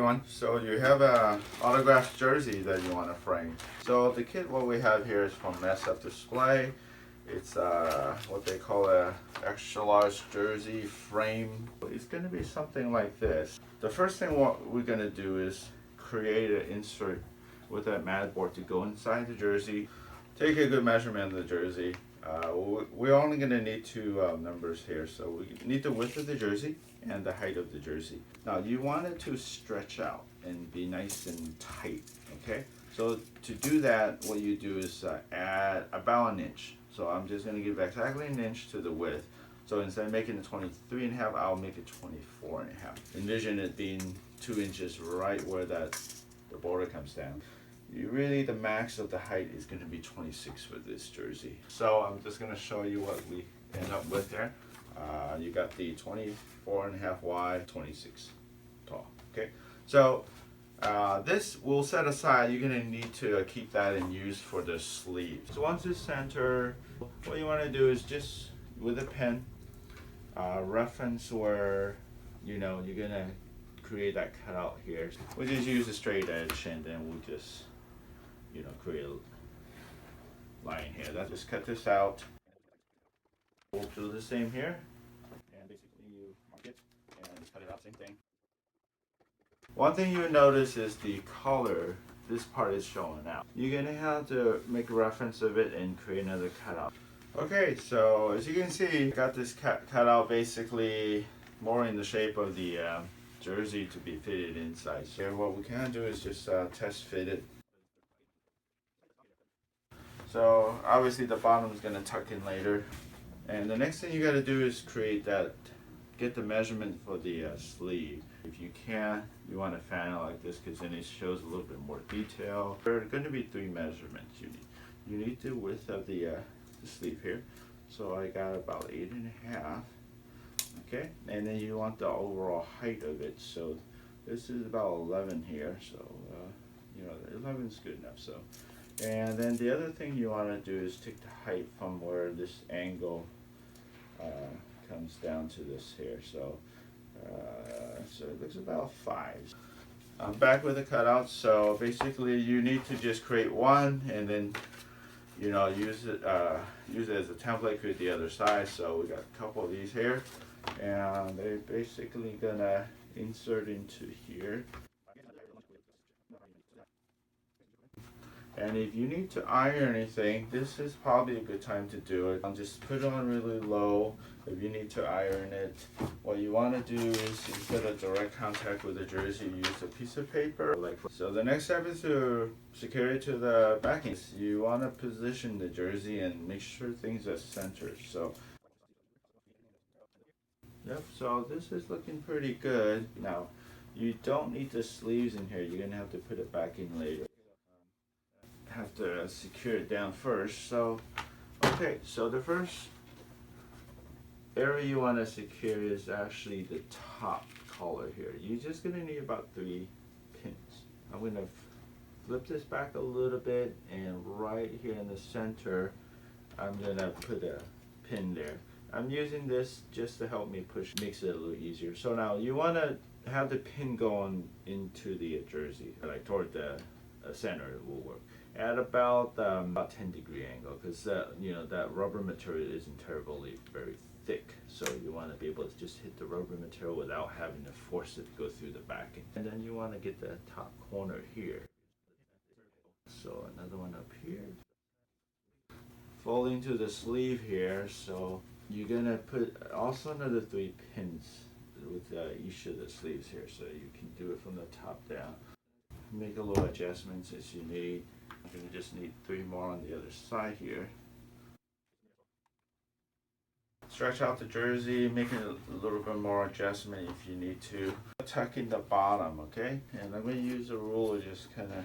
everyone. So you have a autographed jersey that you want to frame. So the kit what we have here is from sfDisplay. It's what they call a extra large jersey frame. It's going to be something like this. The first thing what we're going to do is create an insert with that mat board to go inside the jersey. Take a good measurement of the jersey. We're only going to need two numbers here. So we need the width of the jersey and the height of the jersey. Now you want it to stretch out and be nice and tight, okay? So to do that, what you do is add about an inch. So I'm just going to give exactly an inch to the width. So instead of making it 23.5, I'll make it 24.5. Envision it being 2 inches right where the border comes down. The max of the height is going to be 26 for this jersey. So I'm just going to show you what we end up with there. You got the 24.5 wide, 26 tall. Okay, so this we'll set aside. You're going to need to keep that in use for the sleeve. So once it's centered, what you want to do is just with a pen reference where you're going to create that cutout here. We just use a straight edge and then we'll just create a line here. Just cut this out. We'll do the same here, and basically you mark it and just cut it out, same thing. One thing you notice is the color, this part is showing out. You're gonna have to make a reference of it and create another cutout. Okay, so as you can see, I got this cutout basically more in the shape of the jersey to be fitted inside. So what we can do is just test fit it. So obviously the bottom is gonna tuck in later. And the next thing you got to do is get the measurement for the sleeve. If you can, you want to fan it like this because then it shows a little bit more detail. There are going to be 3 measurements you need. You need the width of the sleeve here. So I got about 8.5. Okay, and then you want the overall height of it. So this is about 11 here. So 11 is good enough. So, and then the other thing you want to do is take the height from where this angle comes down to this here. So it looks about 5. I'm back with the cutout. So basically you need to just create one and then use it as a template, create the other side. So we got a couple of these here and they're basically gonna insert into here. And if you need to iron anything, this is probably a good time to do it. I'll just put it on really low. If you need to iron it, what you want to do is instead of direct contact with the jersey, use a piece of paper. So the next step is to secure it to the backing. You want to position the jersey and make sure things are centered. So yep, so this is looking pretty good. Now, you don't need the sleeves in here. You're going to have to put it back in later. Have to secure it down first. So okay, so the first area you want to secure is actually the top collar here. You're just going to need about 3 pins. I'm going to flip this back a little bit, and right here in the center I'm going to put a pin there. I'm using this just to help me push, makes it a little easier. So now you want to have the pin going into the jersey, like toward the center will work at about 10-degree angle, because that rubber material isn't terribly very thick, so you want to be able to just hit the rubber material without having to force it to go through the backing. And then you want to get the top corner here, so another one up here, fold into the sleeve here. So you're gonna put also another 3 pins with each of the sleeves here, so you can do it from the top down. Make a little adjustments as you need. You're going to just need 3 more on the other side here. Stretch out the jersey, make a little bit more adjustment if you need to. Tuck in the bottom, okay? And I'm going to use a ruler, just kind of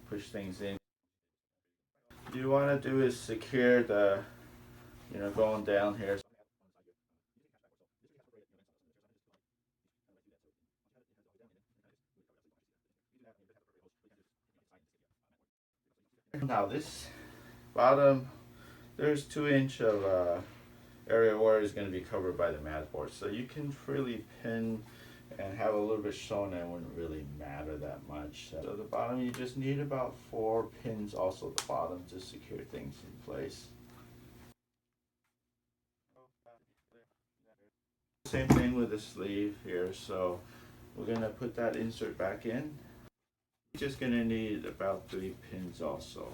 push things in. What you want to do is secure the, going down here. Now this bottom, there's 2 inch of area where it's going to be covered by the mat board, so you can freely pin and have a little bit shown, it wouldn't really matter that much. So the bottom, you just need about 4 pins also at the bottom to secure things in place. Same thing with the sleeve here, so we're gonna put that insert back in. You're just gonna need about 3 pins also.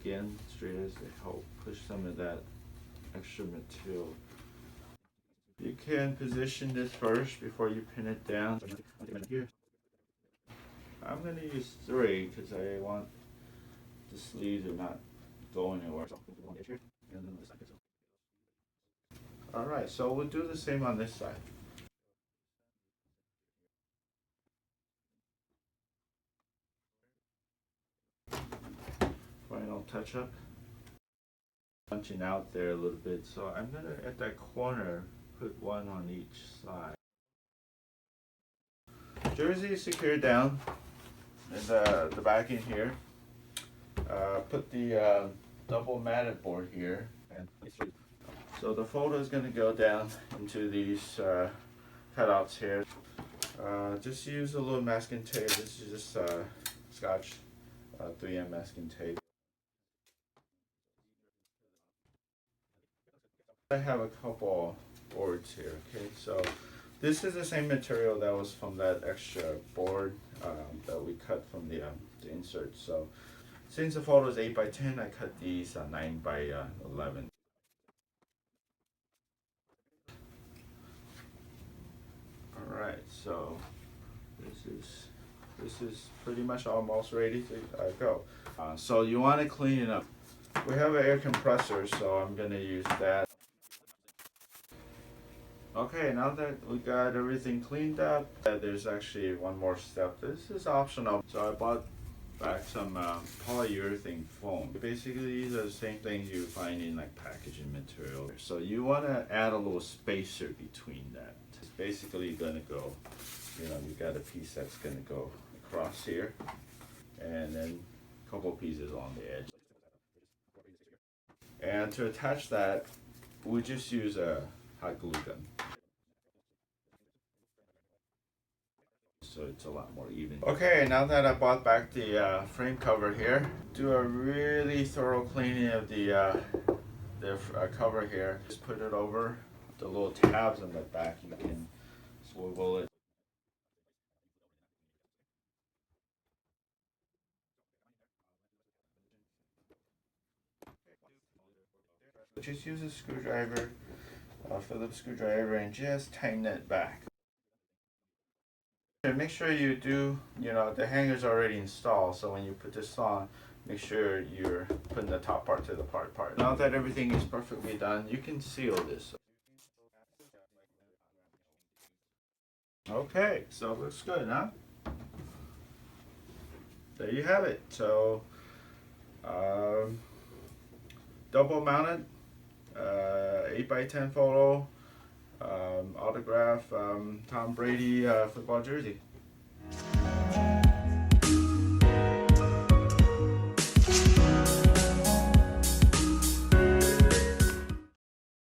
Again, straight as they help push some of that extra material. You can position this first before you pin it down. I'm gonna use 3 because I want the sleeves are not going anywhere. Alright, so we'll do the same on this side. Final touch up. Punching out there a little bit, so I'm gonna at that corner put 1 on each side. Jersey is secured down in the back in here. Put the double matted board here, and so the folder is going to go down into these cutouts here. Just use a little masking tape. This is just Scotch 3M masking tape. I have a couple boards here. Okay, so this is the same material that was from that extra board that we cut from the insert. So since the photo is 8 by 10, I cut these 9 by 11. All right, so this is pretty much almost ready to go. So you want to clean it up. We have an air compressor, so I'm gonna use that. Okay, now that we got everything cleaned up, there's actually one more step. This is optional. So I bought back some polyurethane foam. Basically, these are the same things you find in like packaging material. So you want to add a little spacer between that. It's basically going to go, you got a piece that's going to go across here, and then a couple pieces on the edge. And to attach that, we just use a hot glue gun. So it's a lot more even. Okay, now that I bought back the frame cover here, do a really thorough cleaning of the cover here. Just put it over the little tabs on the back. You can swivel it. Just use a screwdriver, Phillips screwdriver, and just tighten it back. And make sure you do, the hanger's already installed, so when you put this on, make sure you're putting the top part to the part. Now that everything is perfectly done, you can seal this. Okay, so it looks good, huh? There you have it. So, double mounted, 8 by 10 photo, autograph Tom Brady football jersey.